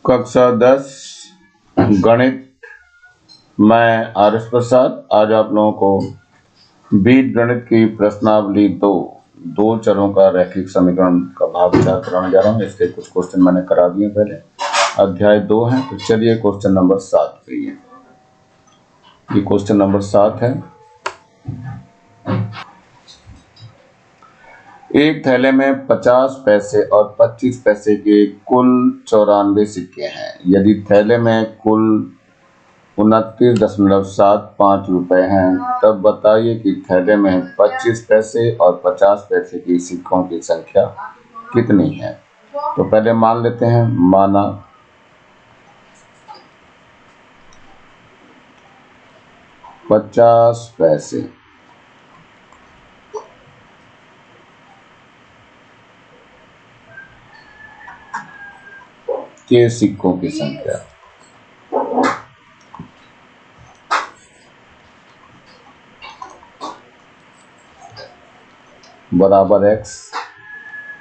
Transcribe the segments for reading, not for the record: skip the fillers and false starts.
कक्षा 10 गणित। मैं आर एस प्रसाद आज आप लोगों को बीज गणित की प्रश्नावली दो चरों का रैखिक समीकरण का भाग विचार कराने जा रहा हूँ। इसके कुछ क्वेश्चन मैंने करा दिए पहले। अध्याय 2 है, तो चलिए क्वेश्चन नंबर 7 पे ये क्वेश्चन नंबर 7 है। एक थैले में 50 पैसे और 25 पैसे के कुल 94 सिक्के हैं। यदि थैले में कुल 29.75 रुपए हैं, तब बताइए कि थैले में 25 पैसे और 50 पैसे की सिक्कों की संख्या कितनी है। तो पहले मान लेते हैं, माना 50 पैसे के सिक्कों की संख्या बराबर x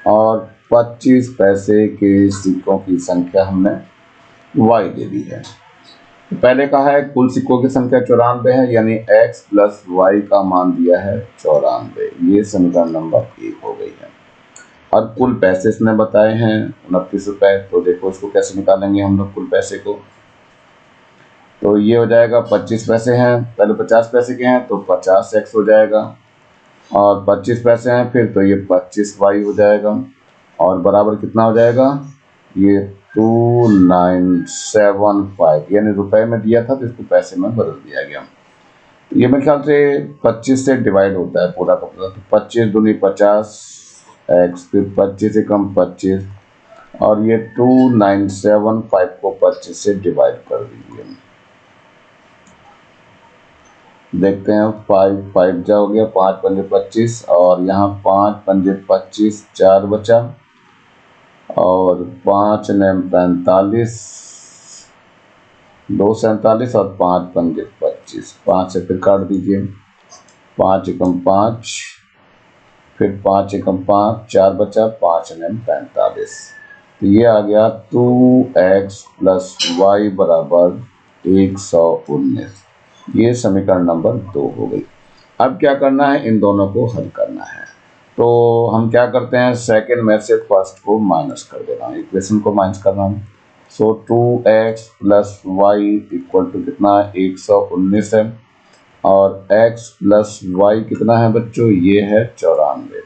और 25 पैसे के सिक्कों की संख्या हमने y दे दी है। पहले कहा है कुल सिक्कों की संख्या 94 है, यानी x प्लस y का मान दिया है 94। ये समीकरण नंबर 1 हो गई है। और कुल पैसे इसने बताए हैं 29 रुपए। तो देखो इसको कैसे निकालेंगे हम लोग कुल पैसे को। तो ये हो जाएगा 25 पैसे हैं, पहले 50 पैसे के हैं तो 50x हो जाएगा, और 25 पैसे हैं फिर तो ये 25y हो जाएगा, और बराबर कितना हो जाएगा, ये 2975, यानी रुपए में दिया था तो इसको पैसे में बदल दिया गया। तो ये मेरे ख्याल से 25 से डिवाइड होता है पूरा का पूरा। तो 25 दूनी 50 x, फिर 25 से कम 25, और ये 2975 को 25 से डिवाइड कर दीजिए। देखते हैं 5 जा हो गया, 5 पंजे 25, और यहाँ 5 पंजे 25, 4 बचा, और 5 ने 45, 2 47, और 5 पंजे 25, 5 से फिर काट दीजिए, 5 एकम 5, फिर 5 एकम 5, 4 बचा, 5 ने 45। तो ये आ गया 2x प्लस y बराबर 119। ये समीकरण नंबर 2 हो गई। अब क्या करना है, इन दोनों को हल करना है। तो हम क्या करते हैं, सेकंड में से फर्स्ट को माइनस कर दे रहा हूँ, इक्वेशन को माइनस कर रहा हूँ। So 2x plus y equal to कितना है, 119 है, और x प्लस वाई कितना है बच्चों, ये है 94।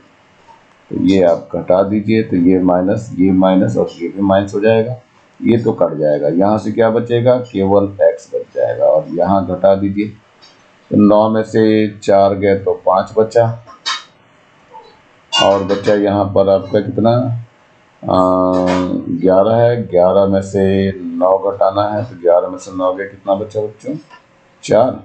तो ये आप घटा दीजिए, तो ये माइनस और ये भी माइनस हो जाएगा, ये तो कट जाएगा। यहाँ से क्या बचेगा, केवल x बच जाएगा, और यहाँ घटा दीजिए। तो 9 में से 4 गए तो 5 बचा, और बचा यहाँ पर आपका कितना, 11 है। 11 में से 9 घटाना है, तो 11 में से 9 गए, कितना बचा बच्चों, 4।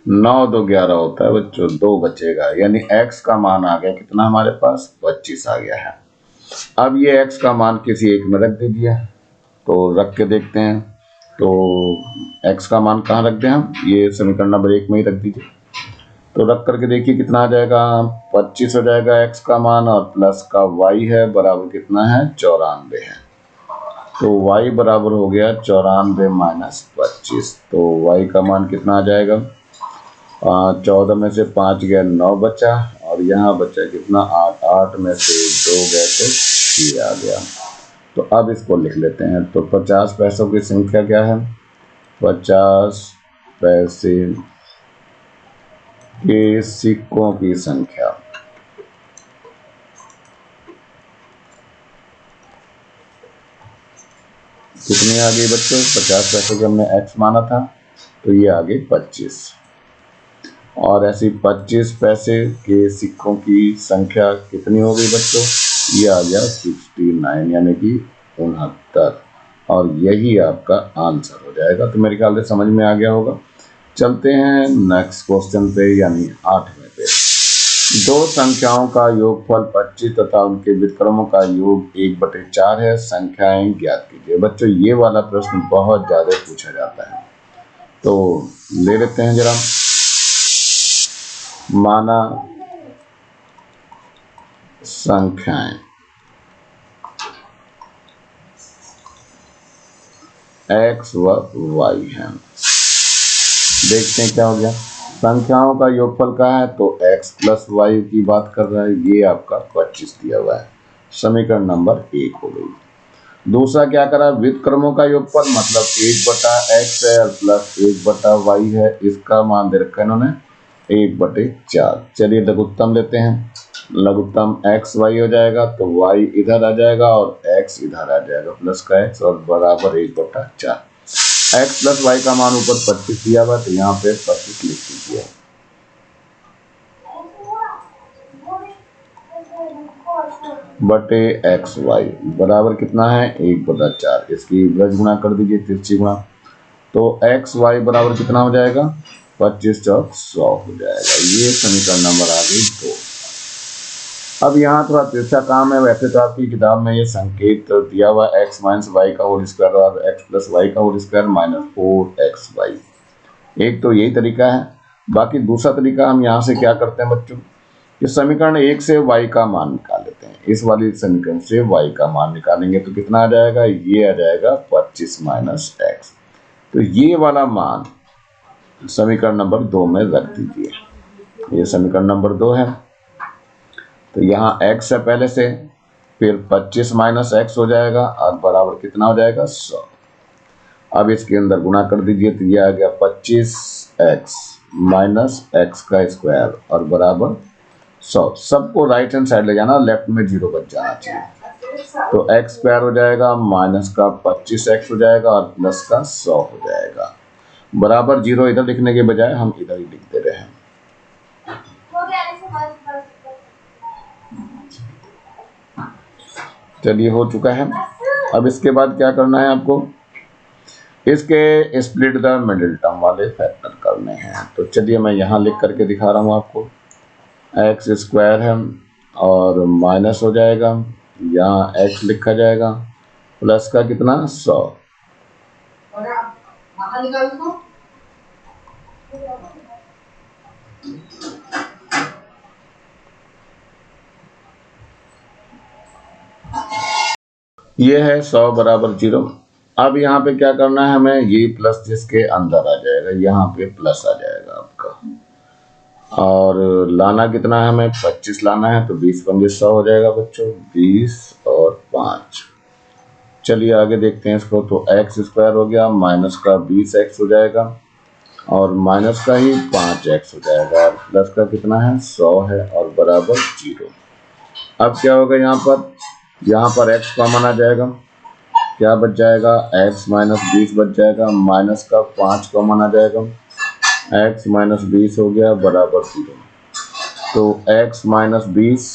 9 2 11 होता है बच्चों, 2 बचेगा, यानी x का मान आ गया कितना हमारे पास, 25 आ गया है। अब ये x का मान किसी एक में रख दीजिए, तो रख के देखते हैं। तो x का मान कहाँ रख दें हम, ये समीकरण नंबर 1 में ही रख दीजिए। तो रख करके देखिए कितना आ जाएगा, 25 हो जाएगा x का मान, और प्लस का y है बराबर कितना है, 94 है। तो y बराबर हो गया 94 माइनस 25। तो y का मान कितना आ जाएगा, 14 में से 5 गया, 9 बचा, और यहाँ बचा कितना, 8। 8 में से 2 गए तो 6 आ गया। तो अब इसको लिख लेते हैं। तो 50 पैसों की संख्या क्या है, 50 पैसे के सिक्कों की संख्या कितनी आ गई बच्चों, 50 पैसे के हमने x माना था, तो ये आ गई 25, और ऐसी 25 पैसे के सिक्कों की संख्या कितनी हो गई बच्चों, ये आ गया 69, यानी कि 69, और यही आपका आंसर हो जाएगा। तो मेरे ख्याल से समझ में आ गया होगा। चलते हैं नेक्स्ट क्वेश्चन पे, यानी 8वें पे। दो संख्याओं का योगफल 25 तथा उनके व्युत्क्रमों का योग 1/4 है, संख्याएं ज्ञात कीजिए। बच्चों ये वाला प्रश्न बहुत ज्यादा पूछा जाता है, तो ले लेते हैं जरा। माना संख्याएं x व y हैं। देखते हैं क्या हो गया। संख्याओं का योगफल का है तो x प्लस वाई की बात कर रहा है, ये आपका 25 दिया हुआ है, समीकरण नंबर 1 हो गई। दूसरा क्या करा, व्युत्क्रमों का योगफल मतलब 1/x है और प्लस 1/y है, इसका मान दे रखा है इन्होंने 1/4। चलिए लघुत्तम लेते हैं, लघुत्तम x y हो जाएगा तो y इधर आ जाएगा और x इधर आ जाएगा, प्लस का x और बराबर 1/4। x प्लस वाई का मान ऊपर 25 दिया हुआ तो यहाँ पे 25 लिख दीजिए। बटे एक्स वाई बराबर कितना है 1/4, इसकी ब्रज गुणा कर दीजिए, तिरछी गुणा, तो एक्स वाई बराबर कितना हो जाएगा 25 चौक 100 हो जाएगा। ये समीकरण नंबर आ गई 2। अब यहाँ थोड़ा तिरछा काम है, वैसे तो आपकी किताब में ये संकेत दिया हुआ x माइनस वाई का होल स्क्वायर और x प्लस वाई का होल स्क्वायर माइनस 4xy। एक तो यही तरीका है, बाकी दूसरा तरीका हम यहाँ से क्या करते हैं बच्चों, कि समीकरण 1 से y का मान निकाल लेते हैं। इस वाली समीकरण से y का मान निकालेंगे तो कितना आ जाएगा, ये आ जाएगा 25 माइनस एक्स। तो ये वाला मान समीकरण नंबर 2 में रख दीजिए। ये समीकरण नंबर 2 है, तो यहाँ x है पहले से, फिर 25 माइनस एक्स हो जाएगा और बराबर कितना हो जाएगा 100। अब इसके अंदर गुणा कर दीजिए तो ये आ गया 25x माइनस एक्स का स्क्वायर और बराबर 100। सबको राइट हैंड साइड ले जाना, लेफ्ट में 0 बच जाना चाहिए। तो x स्क्वायर हो जाएगा माइनस का 25x हो जाएगा और प्लस का 100 हो जाएगा, बराबर 0 इधर लिखने के बजाय हम इधर ही लिख दे रहे हैं। चलिए हो चुका है। अब इसके बाद क्या करना है आपको, इसके स्प्लिट द मिडिल टर्म वाले फैक्टर करने हैं। तो चलिए मैं यहाँ लिख करके दिखा रहा हूँ आपको, एक्स स्क्वायर है और माइनस हो जाएगा, यहाँ x लिखा जाएगा, प्लस का कितना 100। ये है 100 बराबर 0। अब यहाँ पे क्या करना है हमें, ये प्लस जिसके अंदर आ जाएगा यहाँ पे प्लस आ जाएगा आपका, और लाना कितना है हमें 25 लाना है, तो 20 पंजे 100 हो जाएगा बच्चों, 20 और 5। चलिए आगे देखते हैं इसको, तो एक्स स्क्वायर हो गया माइनस का 20x हो जाएगा और माइनस का ही 5x हो जाएगा और प्लस का कितना है 100 है और बराबर 0। अब क्या होगा, यहाँ पर x कॉमन आ जाएगा, क्या बच जाएगा x माइनस 20 बच जाएगा, माइनस का 5 कॉमन आ जाएगा, x माइनस 20 हो गया बराबर 0। तो x माइनस 20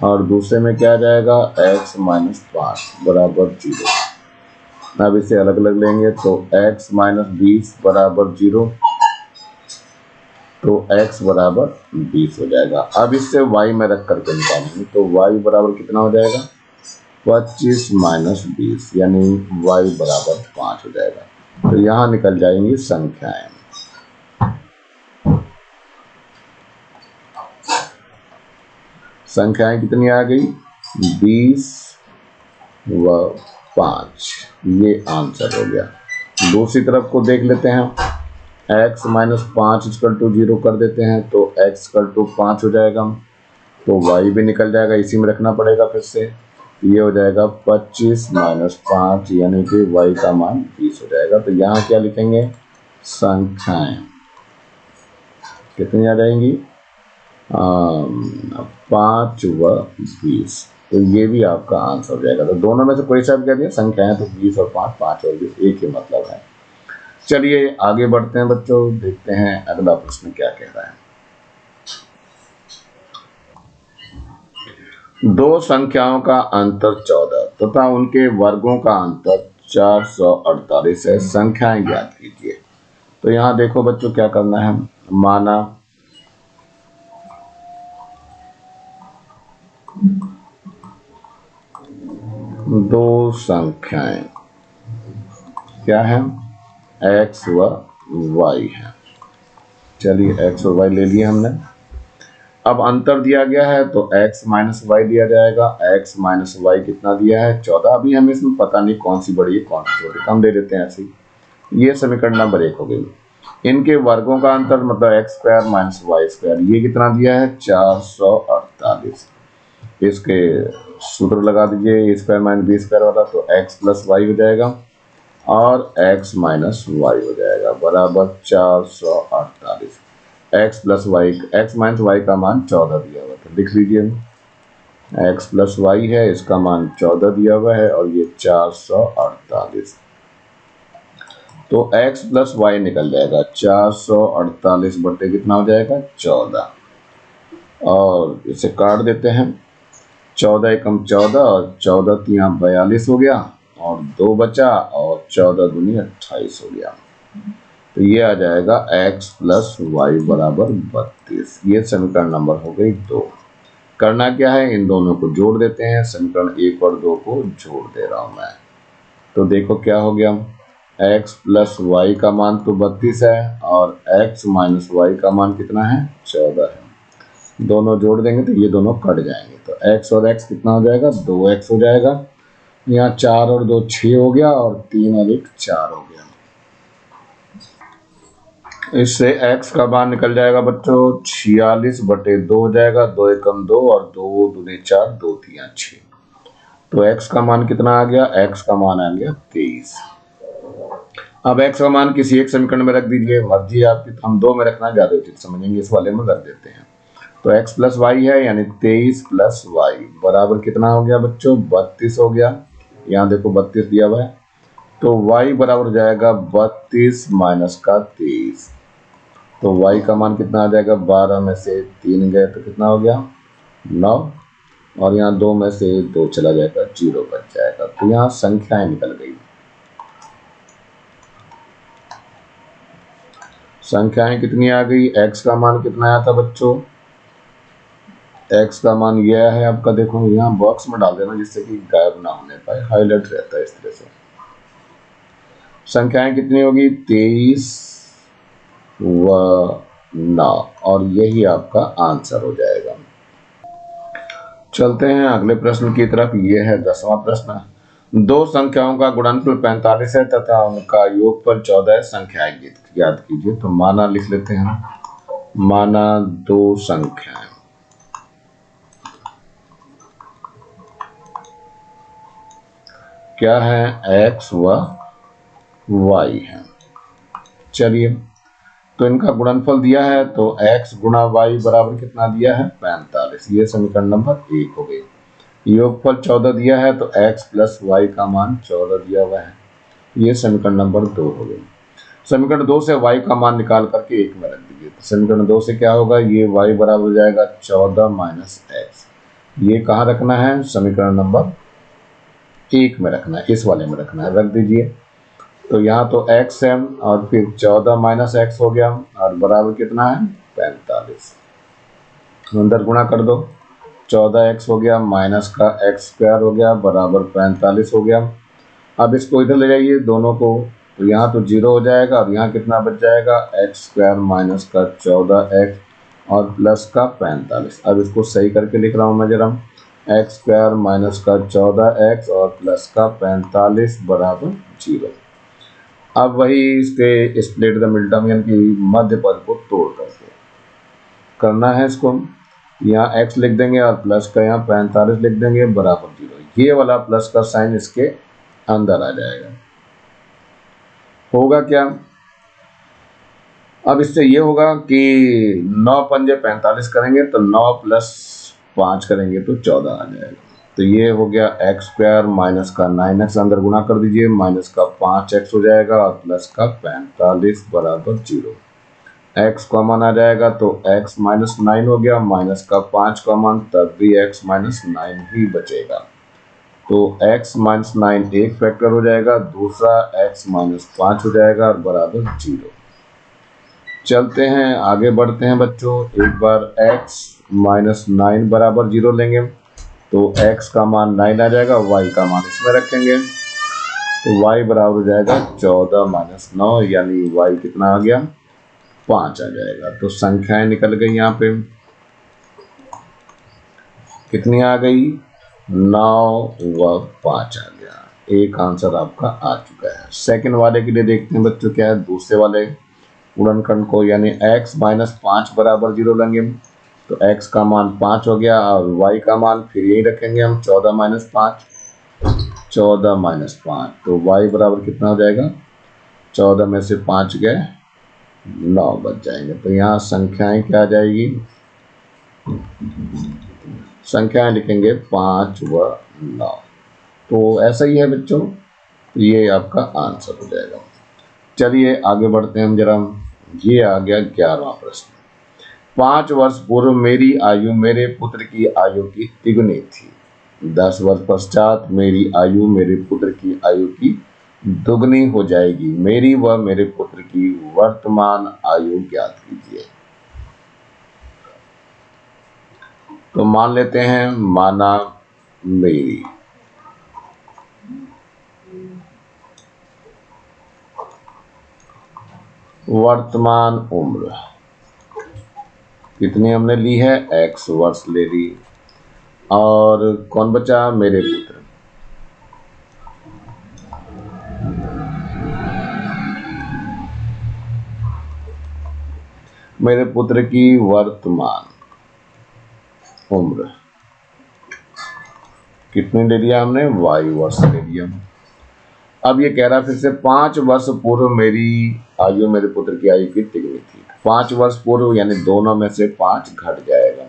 और दूसरे में क्या आ जाएगा x माइनस 5 बराबर 0। अब इसे अलग अलग लेंगे तो x माइनस 20 बराबर 0, तो x बराबर 20 हो जाएगा। अब इससे y में रख करके निकालेंगे तो y बराबर कितना हो जाएगा 25 माइनस 20, यानी y बराबर 5 हो जाएगा। तो यहाँ निकल जाएंगी संख्याएं। संख्याएं कितनी आ गई 20 व 5, ये आंसर हो गया। दूसरी तरफ को देख लेते हैं, x माइनस 5 इक्वल टू 0 कर देते हैं तो x इक्वल टू 5 हो जाएगा, तो y भी निकल जाएगा, इसी में रखना पड़ेगा फिर से, ये हो जाएगा 25 माइनस 5 यानी कि y का मान 20 हो जाएगा। तो यहाँ क्या लिखेंगे, संख्याएं कितनी आ जाएंगी 5 व 20, तो ये भी आपका आंसर हो जाएगा। तो दोनों में से कोई सा भी कह दिया, संख्याएं तो 20 और 5, 5 और 20 एक ही मतलब है। चलिए आगे बढ़ते हैं बच्चों, देखते हैं अगला प्रश्न क्या कह रहा है। दो संख्याओं का अंतर 14 तथा उनके वर्गों का अंतर 448 है, संख्याएं ज्ञात कीजिए। तो यहाँ देखो बच्चों क्या करना है, माना दो संख्याएं क्या है x व y है, चलिए एक्स और वाई ले लिए हमने। अब अंतर दिया गया है तो x माइनस वाई दिया जाएगा। x माइनस वाई कितना दिया है 14। अभी हमें इसमें पता नहीं कौन सी बड़ी है कौन सी छोटी, हम दे देते हैं ऐसे ही। ये समीकरण नंबर 1 हो गई। इनके वर्गों का अंतर मतलब x square minus y square, ये कितना दिया है 448। इसके सूत्र लगा दीजिए, a square minus b square वाला, तो x प्लस वाई हो जाएगा और x माइनस वाई हो जाएगा बराबर 448। x plus y, x minus y का मान 14 दिया हुआ था, लिख लीजिए। x प्लस वाई है, इसका मान 14 दिया हुआ है और ये 448। तो x प्लस वाई निकल जाएगा 448 बटे कितना हो जाएगा 14, और इसे काट देते हैं। 14 एकम 14 और 14 तिया 42 हो गया और 2 बचा और 14 दूनी 28 हो गया। तो ये आ जाएगा x प्लस वाई बराबर 32। ये समीकरण नंबर हो गई 2। करना क्या है, इन दोनों को जोड़ देते हैं। समीकरण 1 और 2 को जोड़ दे रहा हूं मैं। तो देखो क्या हो गया, x प्लस वाई का मान तो 32 है और x माइनस वाई का मान कितना है 14 है। दोनों जोड़ देंगे तो ये दोनों कट जाएंगे, तो x और x कितना हो जाएगा 2x हो जाएगा। यहाँ 4 और 2 6 हो गया और 3 और 1 4 हो गया। इससे x का मान निकल जाएगा बच्चों 46 बटे 2 हो जाएगा। 2 एकम 2 और 2 दूनी 4, 2 तिया 6। तो x का मान कितना आ गया, x का मान आ गया 23। अब x का मान किसी एक समीकरण में रख दीजिए, मर्जी आपकी, हम 2 में रखना ज्यादा उचित समझेंगे, इस वाले में रख देते हैं। तो x प्लस वाई है यानी 23 प्लस वाई बराबर कितना हो गया बच्चों 32 हो गया। यहाँ देखो 32 दिया हुआ है, तो y बराबर हो जाएगा 32 माइनस का 23। तो y का मान कितना आ जाएगा, 12 में से 3 गए तो कितना हो गया 9, और यहाँ 2 में से 2 चला जाएगा 0 बच जाएगा। तो यहाँ संख्याएं निकल गई। संख्याएं कितनी आ गई, x का मान कितना आया था बच्चों, x का मान यह है आपका, देखो यहाँ बॉक्स में डाल देना जिससे कि गायब ना होने पाए, हाईलाइट रहता है इस तरह से। संख्याएं कितनी होगी 23 व 9, और यही आपका आंसर हो जाएगा। चलते हैं अगले प्रश्न की तरफ। ये है 10वां प्रश्न। दो संख्याओं का गुणनफल 45 है तथा उनका योगफल 14 है, संख्याएं याद कीजिए। तो माना लिख लेते हैं, माना दो संख्याएं, क्या है x व y है। चलिए, तो इनका गुणनफल दिया है, तो x गुणा y बराबर कितना दिया है 45। ये समीकरण नंबर 1 हो गई। योगफल 14 दिया है, तो x प्लस y का मान 14 दिया हुआ है। ये समीकरण नंबर 2 हो गई। समीकरण 2 से y का मान निकाल करके 1 में रख दीजिए। तो समीकरण 2 से क्या होगा, ये y बराबर हो जाएगा 14 माइनस x। ये कहाँ रखना है, समीकरण नंबर 1 में रखना है, इस वाले में रखना है, रख दीजिए। तो यहाँ तो x है और फिर 14 माइनस x हो गया और बराबर कितना है 45। अंदर गुणा कर दो, 14x हो गया माइनस का x स्क्वायर हो गया बराबर 45 हो गया। अब इसको इधर ले जाइए दोनों को, तो यहाँ तो 0 हो जाएगा और यहाँ कितना बच जाएगा x स्क्वायर माइनस का 14x और प्लस का 45। अब इसको सही करके लिख रहा हूँ मैं जरा, x स्क्वायर माइनस का 14x और प्लस का 45 बराबर 0। अब वही इसके स्प्लिट द मिड टर्म यानी कि मध्य पद को तोड़ करके करना है इसको। यहाँ x लिख देंगे और प्लस का यहाँ 45 लिख देंगे बराबर 0। ये वाला प्लस का साइन इसके अंदर आ जाएगा। होगा क्या, अब इससे ये होगा कि 9 पंजे 45 करेंगे तो 9 प्लस 5 करेंगे तो 14 आ जाएगा। तो ये हो गया x स्क्वायर माइनस का 9x, अंदर गुणा कर दीजिए, माइनस का 5x हो जाएगा और प्लस का 45 बराबर 0। x कॉमन आ जाएगा तो x माइनस 9 हो गया, माइनस का 5 कॉमन, तब भी x माइनस 9 ही बचेगा। तो x माइनस 9 एक फैक्टर हो जाएगा, दूसरा x माइनस 5 हो जाएगा और बराबर 0। चलते हैं आगे बढ़ते हैं बच्चों। एक बार x माइनस 9 बराबर 0 लेंगे तो x का मान 9 आ जाएगा, y का मान इसमें रखेंगे तो y बराबर हो जाएगा 14 माइनस 9, यानी y कितना आ गया 5 आ जाएगा। तो संख्याएं निकल गई यहाँ पे, कितनी आ गई, 9 व 5 आ गया। एक आंसर आपका आ चुका है। सेकंड वाले के लिए देखते हैं बच्चों क्या है। दूसरे वाले गुणनखंड को यानी x माइनस 5 बराबर 0 लेंगे तो x का मान 5 हो गया और y का मान फिर यही रखेंगे हम 14 माइनस 5, 14 माइनस 5 तो y बराबर कितना हो जाएगा, 14 में से 5 गए 9 बच जाएंगे। तो यहाँ संख्याएं क्या आ जाएगी, संख्याएं लिखेंगे 5 व 9। तो ऐसा ही है बच्चों, ये आपका आंसर हो जाएगा। चलिए आगे बढ़ते हैं हम जरा। ये आ गया 11वां प्रश्न। 5 वर्ष पूर्व मेरी आयु मेरे पुत्र की आयु की तिगुनी थी। 10 वर्ष पश्चात मेरी आयु मेरे पुत्र की आयु की दुगनी हो जाएगी। मेरी व मेरे पुत्र की वर्तमान आयु ज्ञात कीजिए। तो मान लेते हैं, माना मेरी वर्तमान उम्र कितनी हमने ली है, x वर्ष ले ली। और कौन बचा, मेरे पुत्र, मेरे पुत्र की वर्तमान उम्र कितनी ले लिया हमने, y वर्ष ले लिया। अब ये कह रहा फिर से 5 वर्ष पूर्व मेरी आयु मेरे पुत्र की आयु की तिगुनी थी। 5 वर्ष पूर्व यानी दोनों में से 5 घट जाएगा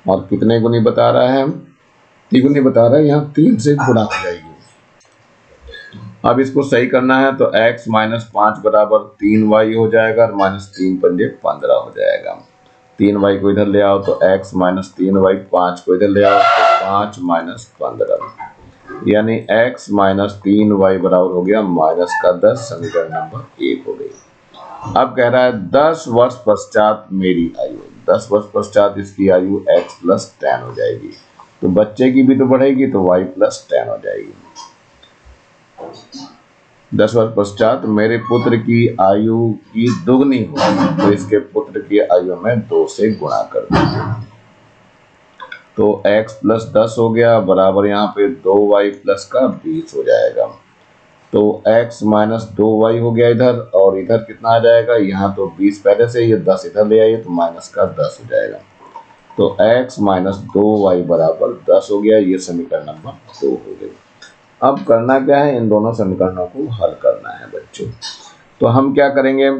और कितने गुनी बता रहा है, तिगुनी बता रहा है, यहाँ 3 से गुणा हो जाएगी। अब इसको सही करना है तो x माइनस 5 बराबर 3y हो जाएगा और माइनस 3 पंजे 15 हो जाएगा। 3y को इधर ले आओ तो x माइनस 3y, 5 को इधर ले आओ तो 5 माइनस 15 यानी x माइनस 3y बराबर हो गया माइनस का 10। समीकरण नंबर 1 हो गई। अब कह रहा है 10 वर्ष पश्चात मेरी आयु, 10 वर्ष पश्चात इसकी आयु x प्लस 10 हो जाएगी। तो बच्चे की भी तो बढ़ेगी तो y प्लस 10 हो जाएगी। 10 वर्ष पश्चात मेरे पुत्र की आयु की दुगनी होगी तो इसके पुत्र की आयु में 2 से गुणा कर देंगे। तो x प्लस 10 हो गया बराबर यहाँ पे 2y प्लस का 20 हो जाएगा। तो x माइनस 2y हो गया इधर, और इधर कितना आ जाएगा, यहाँ तो 20 पहले से, ये 10 इधर ले आइए तो माइनस का 10 हो जाएगा। तो x माइनस 2y बराबर 10 हो गया। ये समीकरण नंबर 2 हो गई। अब करना क्या है, इन दोनों समीकरणों को हल करना है बच्चों। तो हम क्या करेंगे,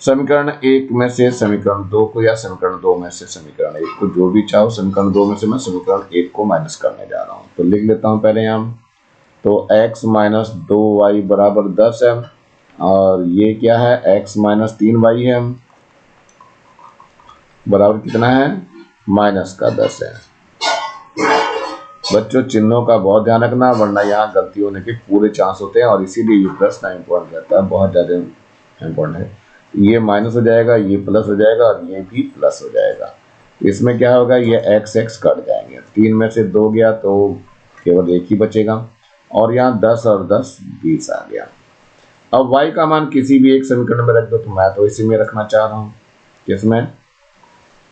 समीकरण 1 में से समीकरण 2 को या समीकरण 2 में से समीकरण 1 को, जो भी चाहो। समीकरण 2 में से मैं समीकरण 1 को माइनस करने जा रहा हूँ तो लिख लेता हूँ पहले हम। तो x माइनस 2y बराबर 10 है और ये क्या है, x माइनस 3y है बराबर कितना है, माइनस का 10 है। बच्चों चिन्हों का बहुत ध्यान रखना वरना यहाँ गलती होने के पूरे चांस होते हैं और इसीलिए ये प्रश्न इम्पोर्टेंट रहता है, बहुत ज़्यादा इम्पोर्टेंट है। ये माइनस हो जाएगा, ये प्लस हो जाएगा और ये भी प्लस हो जाएगा। इसमें क्या होगा, ये x x कट जाएंगे। 3 में से 2 गया तो केवल 1 ही बचेगा और यहाँ 10 और 10 20 आ गया। अब y का मान किसी भी एक समीकरण में रख दो, तो मैं तो इसी में रखना चाह रहा हूँ, किसमें,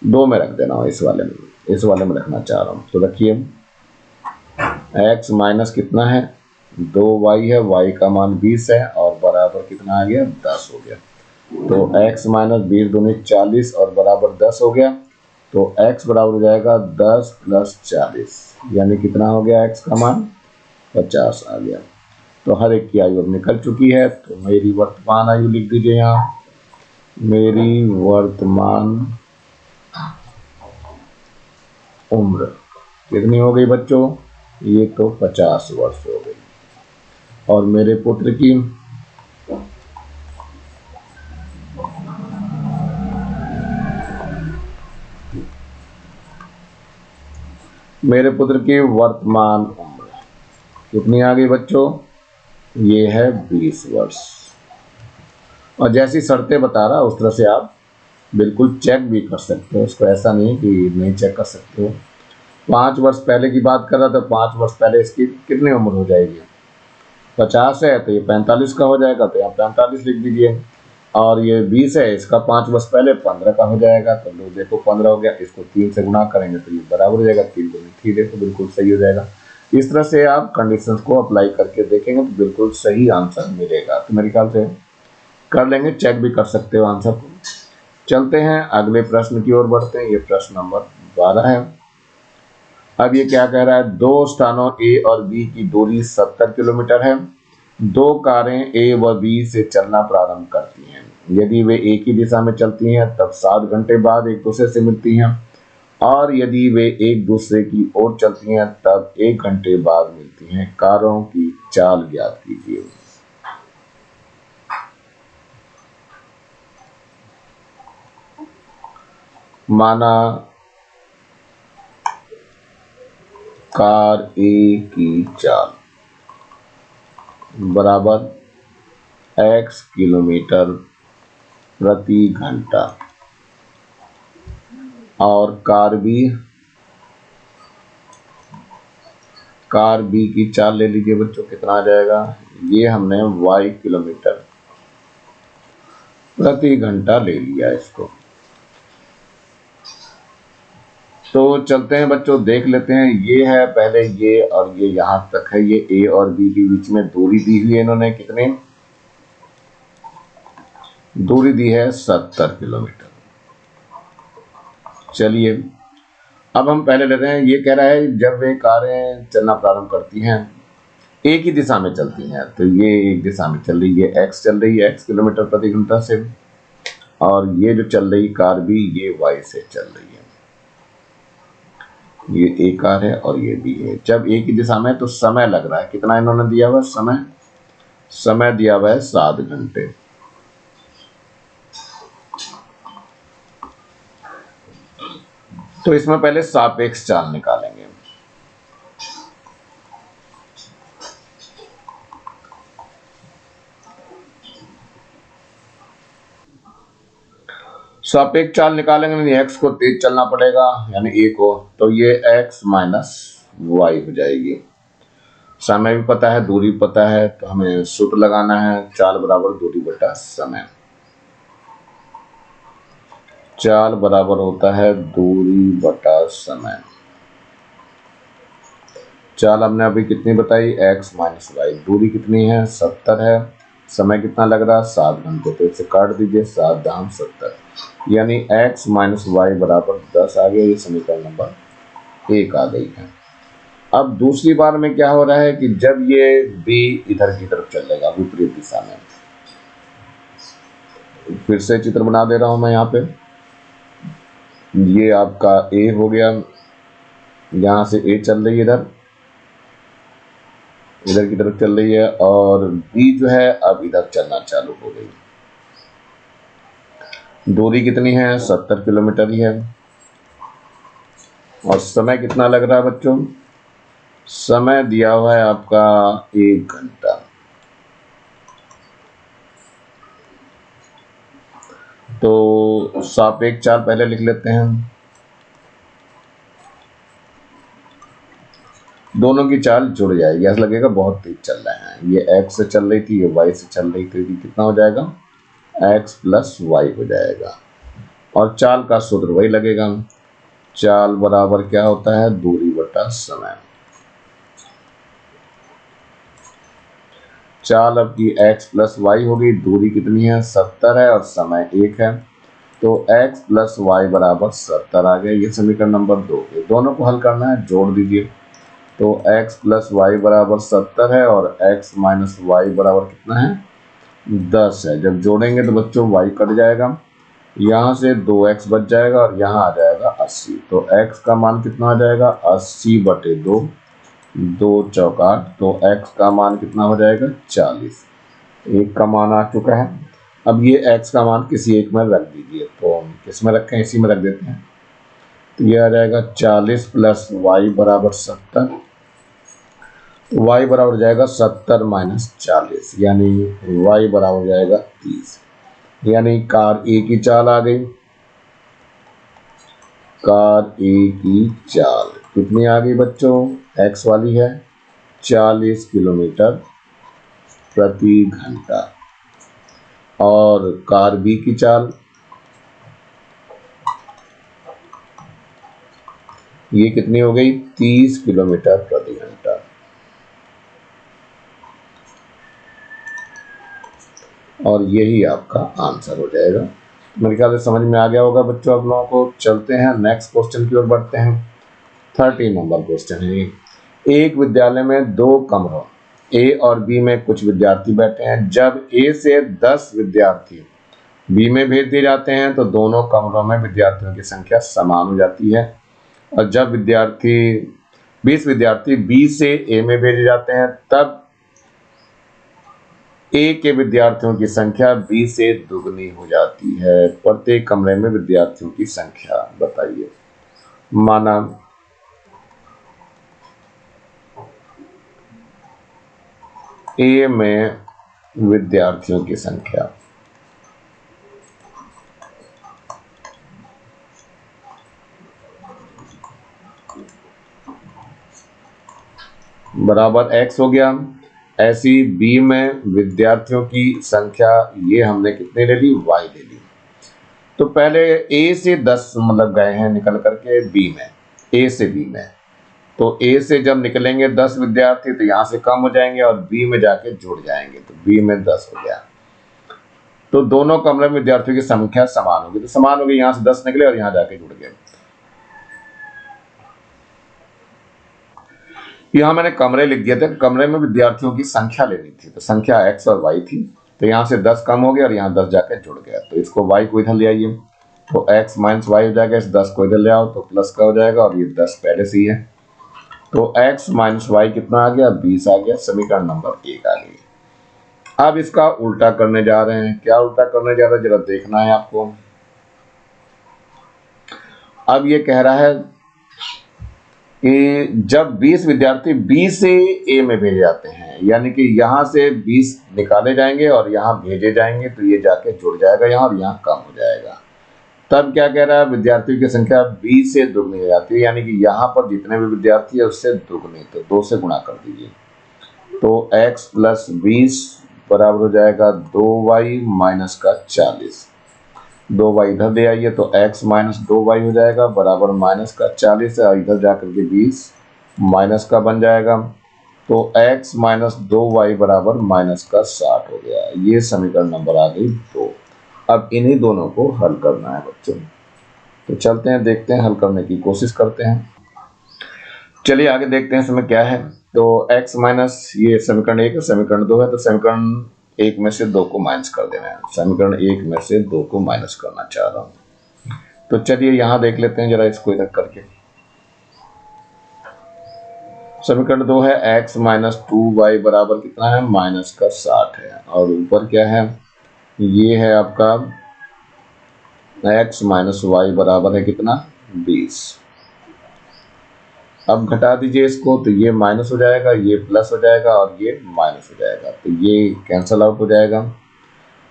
2 में रख देना हूँ, इस वाले में रखना चाह रहा हूँ। तो रखिए x माइनस कितना है, 2y है, y का मान 20 है और बराबर कितना आ गया, 10 हो गया। तो x माइनस 20 दूनी 40 और बराबर 10 हो गया। तो x बराबर हो जाएगा 10 प्लस 40 यानी कितना हो गया, x का मान 50 आ गया। तो हर एक की आयु अब निकल चुकी है। तो मेरी वर्तमान आयु लिख दीजिए यहाँ, मेरी वर्तमान उम्र कितनी हो गई बच्चों, ये तो 50 वर्ष हो गई। और मेरे पुत्र की वर्तमान उम्र कितनी आ गई बच्चों, ये है 20 वर्ष। और जैसी शर्तें बता रहा उस तरह से आप बिल्कुल चेक भी कर सकते हो, उसको ऐसा नहीं कि नहीं चेक कर सकते हो। 5 वर्ष पहले की बात कर रहा था, 5 वर्ष पहले इसकी कितनी उम्र हो जाएगी, 50 है तो ये 45 का हो जाएगा, तो यहाँ 45 लिख दीजिए। और ये 20 है, इसका 5 बस पहले 15 का हो जाएगा, तो लो देखो 15 हो गया, इसको 3 से गुणा करेंगे तो ये बराबर हो जाएगा 3 दूनी 3, देखो बिल्कुल सही हो जाएगा। इस तरह से आप कंडीशंस को अप्लाई करके देखेंगे तो बिल्कुल सही आंसर मिलेगा। तो मेरे ख्याल से कर लेंगे, चेक भी कर सकते हो आंसर को। चलते हैं अगले प्रश्न की ओर बढ़ते हैं। ये प्रश्न नंबर 12 है। अब ये क्या कह रहा है, दो स्थानों ए और बी की दूरी 70 किलोमीटर है। दो कारें ए व बी से चलना प्रारंभ करती हैं। यदि वे एक ही दिशा में चलती हैं तब 7 घंटे बाद एक दूसरे से मिलती हैं, और यदि वे एक दूसरे की ओर चलती हैं तब 1 घंटे बाद मिलती हैं। कारों की चाल ज्ञात कीजिए। माना कार ए की चाल बराबर x किलोमीटर प्रति घंटा, और कार बी की चाल ले लीजिए बच्चों, कितना आ जाएगा, ये हमने y किलोमीटर प्रति घंटा ले लिया इसको। तो चलते हैं बच्चों, देख लेते हैं। ये है पहले ये, और ये यहां तक है, ये ए और बी के बीच में दूरी दी हुई है इन्होंने, कितने दूरी दी है, 70 किलोमीटर। चलिए अब हम पहले लेते हैं। ये कह रहा है जब वे कारें चलना प्रारंभ करती हैं, एक ही दिशा में चलती हैं, तो ये एक दिशा में चल रही है, x चल रही है x किलोमीटर प्रति घंटा से, और ये जो चल रही कार भी ये y से चल रही है। ये ए कार है और ये बी है। जब एक ही दिशा में, तो समय लग रहा है कितना इन्होंने दिया हुआ, समय दिया हुआ है 7 घंटे। तो इसमें पहले सापेक्ष चाल निकालेंगे। सापेक्ष चाल निकालेंगे, यानी x को तेज चलना पड़ेगा, यानी a को, तो ये x माइनस वाई हो जाएगी। समय भी पता है, दूरी पता है, तो हमें सूत्र लगाना है, चाल बराबर दूरी बटा समय। चाल बराबर होता है दूरी बटा समय। चाल हमने अभी कितनी बताई, x माइनस वाई। दूरी कितनी है, 70 है। समय कितना लग रहा है, 7 घंटे, तो इसे काट दीजिए, 7 दाम 70, यानी x माइनस वाई बराबर 10 आ गया। ये समीकरण नंबर 1 आ गई है। अब दूसरी बार में क्या हो रहा है कि जब ये b इधर की तरफ चलेगा, विपरीत दिशा में, फिर से चित्र बना दे रहा हूं मैं यहाँ पे। ये आपका a हो गया, यहां से a चल रही है, इधर की तरफ चल रही है, और b जो है अब इधर चलना चालू हो गई। दूरी कितनी है, 70 किलोमीटर ही है। और समय कितना लग रहा है बच्चों, समय दिया हुआ है आपका 1 घंटा। तो सापेक्ष चाल पहले लिख लेते हैं। दोनों की चाल जुड़ जाएगी, ऐसा लगेगा बहुत तेज चल रहे हैं। ये x से चल रही थी, ये y से चल रही थी, कितना हो जाएगा, x प्लस वाई हो जाएगा। और चाल का सूत्र वही लगेगा, चाल बराबर क्या होता है, दूरी बटा समय। चाल अब की x प्लस वाई होगी, दूरी कितनी है, 70 है, और समय 1 है, तो x प्लस वाई बराबर 70 आ गया। ये समीकरण नंबर 2 है। दोनों को हल करना है, जोड़ दीजिए, तो x प्लस वाई बराबर 70 है, और x माइनस वाई बराबर कितना है, 10 है। जब जोड़ेंगे तो बच्चों y कट जाएगा, यहाँ से 2x बच जाएगा, और यहाँ आ जाएगा 80। तो x का मान कितना आ जाएगा, 80/2, 2 चौका, तो x का मान कितना हो जाएगा, 40। एक का मान आ चुका है। अब ये x का मान किसी एक में रख दीजिए, तो किस में रखें, इसी में रख देते हैं। तो ये आ जाएगा 40 प्लस वाई बराबर 70, y बराबर हो जाएगा 70 माइनस 40, यानी y बराबर हो जाएगा 30। यानी कार ए की चाल आ गई। कार ए की चाल कितनी आ गई बच्चों, x वाली है 40 किलोमीटर प्रति घंटा, और कार बी की चाल ये कितनी हो गई 30 किलोमीटर प्रति घंटा। और यही आपका आंसर हो जाएगा। मेरे ख्याल से समझ में आ गया होगा बच्चों आप लोगों को। चलते हैं नेक्स्ट क्वेश्चन की ओर बढ़ते हैं। 30 नंबर क्वेश्चन है। एक विद्यालय में 2 कमरों ए और बी में कुछ विद्यार्थी बैठे हैं। जब ए से 10 विद्यार्थी बी में भेज दिए जाते हैं तो दोनों कमरों में विद्यार्थियों की संख्या समान हो जाती है। और जब 20 विद्यार्थी बी से ए में भेजे जाते हैं तब ए के विद्यार्थियों की संख्या बी से दुगनी हो जाती है। प्रत्येक कमरे में विद्यार्थियों की संख्या बताइए। माना ए में विद्यार्थियों की संख्या बराबर x हो गया। ऐसी बी में विद्यार्थियों की संख्या ये हमने कितने ले ली y ले ली। तो पहले ए से 10 मतलब गए हैं निकल करके बी में, ए से बी में। तो ए से जब निकलेंगे 10 विद्यार्थी तो यहाँ से कम हो जाएंगे और बी में जाके जुड़ जाएंगे, तो बी में 10 हो गया। तो दोनों कमरे में विद्यार्थियों की संख्या समान होगी, तो समान होगी, यहाँ से 10 निकले और यहाँ जाके जुड़ गए। यहाँ मैंने कमरे लिख दिए थे, कमरे में विद्यार्थियों की संख्या लेनी थी, तो संख्या x और y थी। तो यहाँ से 10 कम हो गया और यहाँ 10 जाके जुड़ गया, तो इसको y को इधर ले आइए, तो x माइनस y हो जाएगा। इस 10 को इधर ले आओ तो प्लस का हो जाएगा, और ये 10 पहले से ही है। तो x माइनस y कितना आ गया 20 आ गया। समीकरण नंबर 1 आ गई। अब इसका उल्टा करने जा रहे हैं। क्या उल्टा करने जा रहे हैं जरा देखना है आपको। अब ये कह रहा है कि जब 20 विद्यार्थी बी से ए में भेजे जाते हैं, यानी कि यहाँ से 20 निकाले जाएंगे और यहाँ भेजे जाएंगे, तो ये जाके जुड़ जाएगा यहाँ और यहाँ कम हो जाएगा। तब क्या कह रहा है, विद्यार्थियों की संख्या बी से दुगनी हो जाती है, यानी कि यहाँ पर जितने भी विद्यार्थी है उससे दुगनी, तो 2 से गुणा कर दीजिए। तो x प्लस 20 बराबर हो जाएगा 2y माइनस का 40। 2y इधर ले आइए तो x माइनस 2y हो जाएगा बराबर माइनस का 40 है, और इधर जाकर के 20 माइनस का बन जाएगा। तो x माइनस 2y बराबर माइनस का 60 हो गया। ये समीकरण नंबर आ गई 2। अब इन्हीं दोनों को हल करना है बच्चों। तो चलते हैं, देखते हैं, हल करने की कोशिश करते हैं। चलिए आगे देखते हैं इसमें क्या है। तो x माइनस ये समीकरण 1 है, समीकरण 2 है, तो समीकरण 1 में से 2 को माइनस कर देना है। समीकरण 1 में से 2 को माइनस करना चाह रहा हूं। तो चलिए यहां देख लेते हैं जरा इसको इधर करके। समीकरण 2 है x माइनस 2y बराबर कितना है माइनस का 60 है, और ऊपर क्या है ये है आपका x माइनस y बराबर है कितना 20। अब घटा दीजिए इसको, तो ये माइनस हो जाएगा, ये प्लस हो जाएगा और ये माइनस हो जाएगा, तो ये कैंसल आउट हो जाएगा।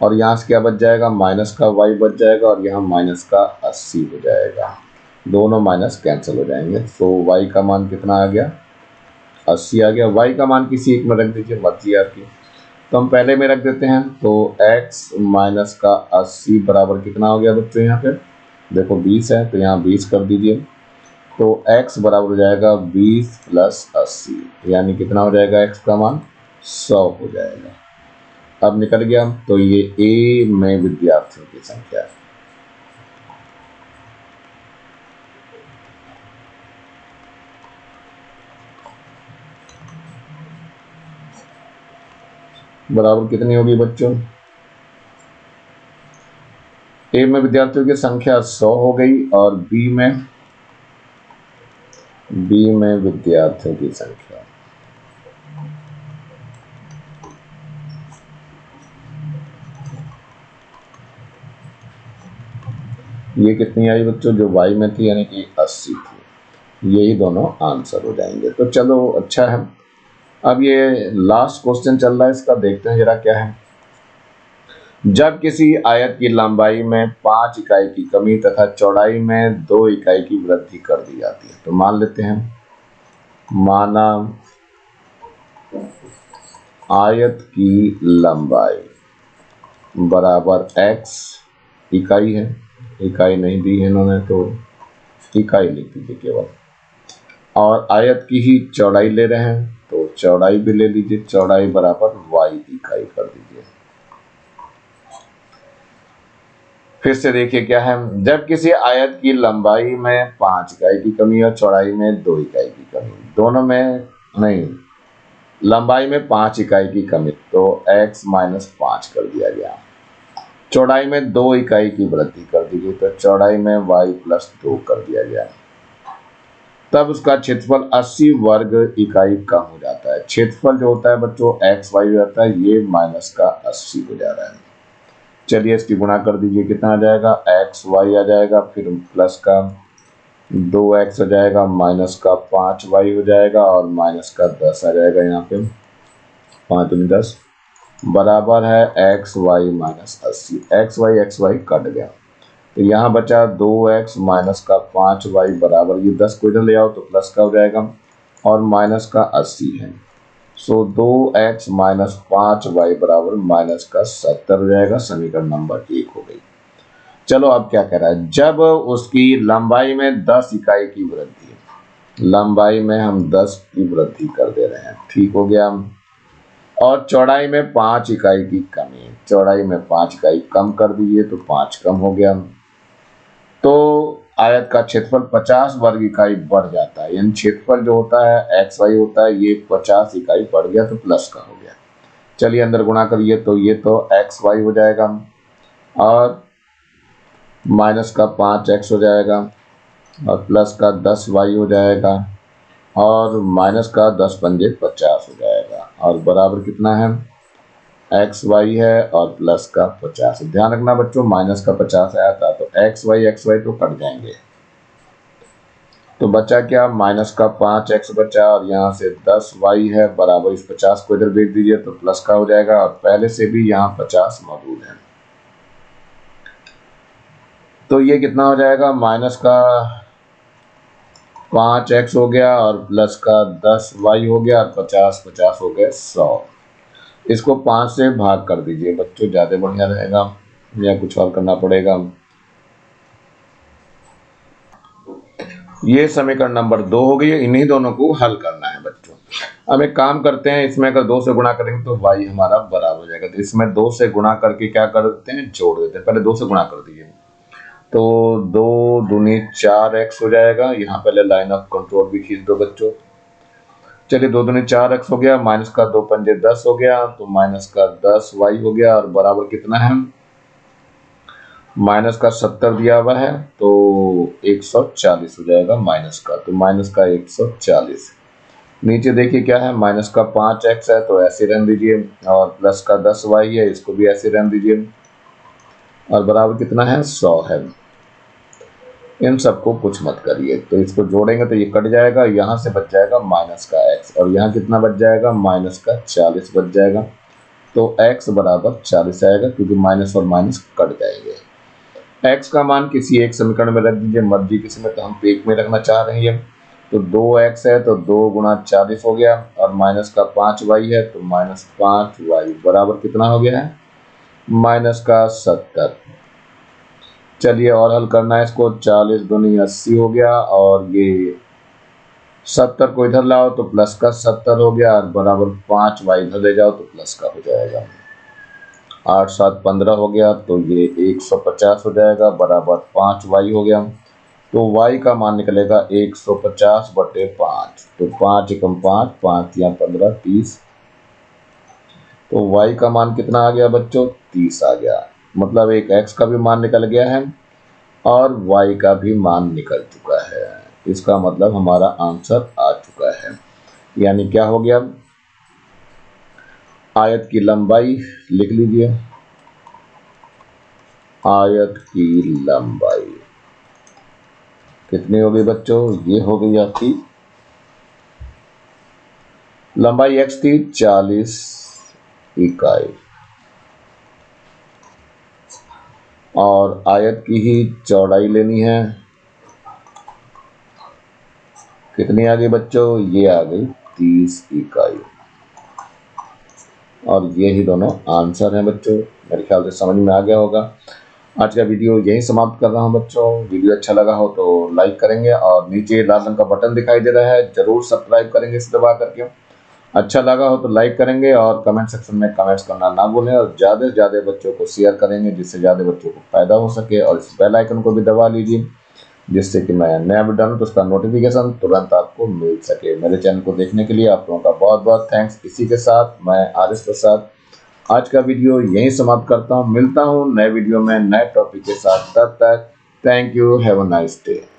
और यहाँ से क्या बच जाएगा माइनस का y बच जाएगा, और यहाँ माइनस का 80 हो जाएगा। दोनों माइनस कैंसिल हो जाएंगे। तो y का मान कितना आ गया 80 आ गया। y का मान किसी एक में रख दीजिए, मर्जी आपकी। तो हम पहले में रख देते हैं। तो x माइनस का 80 बराबर कितना हो गया बच्चों, यहाँ पे देखो 20 है, तो यहाँ 20 कर दीजिए। तो x बराबर हो जाएगा 20 प्लस 80, यानी कितना हो जाएगा x का मान 100 हो जाएगा। अब निकल गया। तो ये a में विद्यार्थियों की संख्या है। बराबर कितनी होगी बच्चों, a में विद्यार्थियों की संख्या 100 हो गई, और b में विद्यार्थियों की संख्या ये कितनी आई बच्चों, जो y में थी यानी कि 80 थी। यही दोनों आंसर हो जाएंगे। तो चलो अच्छा है। अब ये लास्ट क्वेश्चन चल रहा है, इसका देखते हैं जरा क्या है। जब किसी आयत की लंबाई में 5 इकाई की कमी तथा चौड़ाई में 2 इकाई की वृद्धि कर दी जाती है, तो मान लेते हैं माना आयत की लंबाई बराबर x इकाई है, इकाई नहीं दी है इन्होंने तो इकाई लिख दीजिए केवल, और आयत की ही चौड़ाई ले रहे हैं तो चौड़ाई भी ले लीजिए, चौड़ाई बराबर y इकाई कर दीजिए। फिर से देखिए क्या है, जब किसी आयत की लंबाई में 5 इकाई की कमी और चौड़ाई में 2 इकाई की कमी, दोनों में नहीं, लंबाई में 5 इकाई की कमी तो x माइनस 5 कर दिया गया, चौड़ाई में 2 इकाई की वृद्धि कर दी गई तो चौड़ाई में y प्लस 2 कर दिया गया, तब उसका क्षेत्रफल 80 वर्ग इकाई कम हो जाता है। क्षेत्रफल जो होता है बच्चों एक्स वाई हो जाता है, ये माइनस का 80 हो जा रहा है। चलिए इसकी गुणा कर दीजिए, कितना आ जाएगा, एक्स वाई आ जाएगा, फिर प्लस का 2x हो जाएगा, माइनस का 5y हो जाएगा और माइनस का 10 आ जाएगा, यहाँ पे 5 दूनी 10 बराबर है x y minus 80। X y cut गया तो यहाँ बचा 2x माइनस का 5y बराबर, ये 10 को इधर ले आओ तो प्लस का हो जाएगा और माइनस का 80 है, सो 2x माइनस 5y बराबर माइनस का 70 हो जाएगा। समीकरण नंबर 1 हो गई। चलो अब क्या कह रहा है, जब उसकी लंबाई में 10 इकाई की वृद्धि, लंबाई में हम 10 की वृद्धि कर दे रहे हैं, ठीक हो गया, और चौड़ाई में 5 इकाई की कमी, चौड़ाई में 5 इकाई कम कर दीजिए तो 5 कम हो गया, तो आयत का क्षेत्रफल 50 वर्ग इकाई बढ़ जाता है, यानी क्षेत्रफल जो होता है एक्स वाई होता है ये 50 इकाई बढ़ गया तो प्लस का हो गया। चलिए अंदर गुणा करिए तो ये तो एक्स वाई हो जाएगा और माइनस का 5x हो जाएगा और प्लस का 10y हो जाएगा और माइनस का 10 पंजे 50 हो जाएगा और बराबर कितना है, एक्स वाई है और प्लस का 50। ध्यान रखना बच्चों माइनस का 50 आया था तो एक्स वाई तो कट जाएंगे, तो बचा क्या, माइनस का 5x बचा और यहाँ से 10y है बराबर, इस 50 को इधर भेज दीजिए तो प्लस का हो जाएगा और पहले से भी यहाँ 50 मौजूद है, तो ये कितना हो जाएगा, माइनस का 5x हो गया और प्लस का 10y हो गया और 50 50 हो गए 100। इसको 5 से भाग कर दीजिए बच्चों, ज़्यादा बढ़िया रहेगा या कुछ और करना पड़ेगा। ये समीकरण नंबर 2 हो गई है, इन्हीं दोनों को हल करना है बच्चों। अब एक काम करते हैं, इसमें अगर 2 से गुणा करेंगे तो y हमारा बराबर हो जाएगा, तो इसमें 2 से गुणा करके क्या करते हैं, जोड़ देते हैं। पहले 2 से गुणा कर दीजिए तो 2 दूनी 4x हो जाएगा, यहाँ पहले लाइन ऑफ कंट्रोल भी खींच दो बच्चों। चलिए 2 दूनी 4x हो गया, माइनस का 2 पंजे 10 हो गया तो माइनस का 10y हो गया और बराबर कितना है, माइनस का 70 दिया हुआ है तो 140 हो जाएगा माइनस का, तो माइनस का 140। नीचे देखिए क्या है, माइनस का 5x है तो ऐसे रहने दीजिए और प्लस का 10y है, इसको भी ऐसे रहने दीजिए और बराबर कितना है, 100 है। इन सबको कुछ मत करिए, तो इसको जोड़ेंगे तो ये कट जाएगा, यहाँ से बच जाएगा माइनस का x और यहाँ कितना बच जाएगा, माइनस का 40 बच जाएगा, तो x बराबर 40 आएगा क्योंकि माइनस और माइनस कट जाएंगे। x का मान किसी एक समीकरण में रख दीजिए, मर्जी किसी में, तो हम एक में रखना चाह रहे हैं, तो 2x है तो 2 गुणा 40 हो गया और माइनस का 5y है तो माइनस 5y बराबर कितना हो गया है, माइनस का 70। चलिए और हल करना है इसको, 40 दूनी 80 हो गया और ये 70 को इधर लाओ तो प्लस का 70 हो गया और बराबर 5y इधर ले जाओ तो प्लस का हो जाएगा, 8 7 15 हो गया तो ये 150 हो जाएगा बराबर 5y हो गया, तो y का मान निकलेगा 150 बटे 5, तो 5 एकम 5 5 या 15 30, तो y का मान कितना आ गया बच्चों, 30 आ गया, मतलब एक x का भी मान निकल गया है और y का भी मान निकल चुका है, इसका मतलब हमारा आंसर आ चुका है। यानी क्या हो गया, आयत की लंबाई लिख लीजिए, आयत की लंबाई कितनी हो गई बच्चों, ये हो गई आपकी लंबाई x थी 40 इकाई और आयत की ही चौड़ाई लेनी है, कितनी आ गई बच्चों, ये आ गई 30 इकाई। और ये ही दोनों आंसर हैं बच्चों। मेरे ख्याल से समझ में आ गया होगा। आज का वीडियो यहीं समाप्त कर रहा हूँ बच्चों। वीडियो अच्छा लगा हो तो लाइक करेंगे और नीचे लाल रंग का बटन दिखाई दे रहा है, जरूर सब्सक्राइब करेंगे इसे दबा करके। अच्छा लगा हो तो लाइक करेंगे और कमेंट सेक्शन में कमेंट्स करना ना भूलें और ज़्यादा से ज़्यादा बच्चों को शेयर करेंगे जिससे ज़्यादा बच्चों को फायदा हो सके। और इस बेल आइकन को भी दबा लीजिए जिससे कि मैं नया वीडियो डालूं तो उसका नोटिफिकेशन तुरंत आपको मिल सके। मेरे चैनल को देखने के लिए आप लोगों का बहुत बहुत थैंक्स। इसी के साथ मैं आरिश प्रसाद आज का वीडियो यहीं समाप्त करता हूँ। मिलता हूँ नए वीडियो में नए टॉपिक के साथ। तब तक thank you, have a nice day.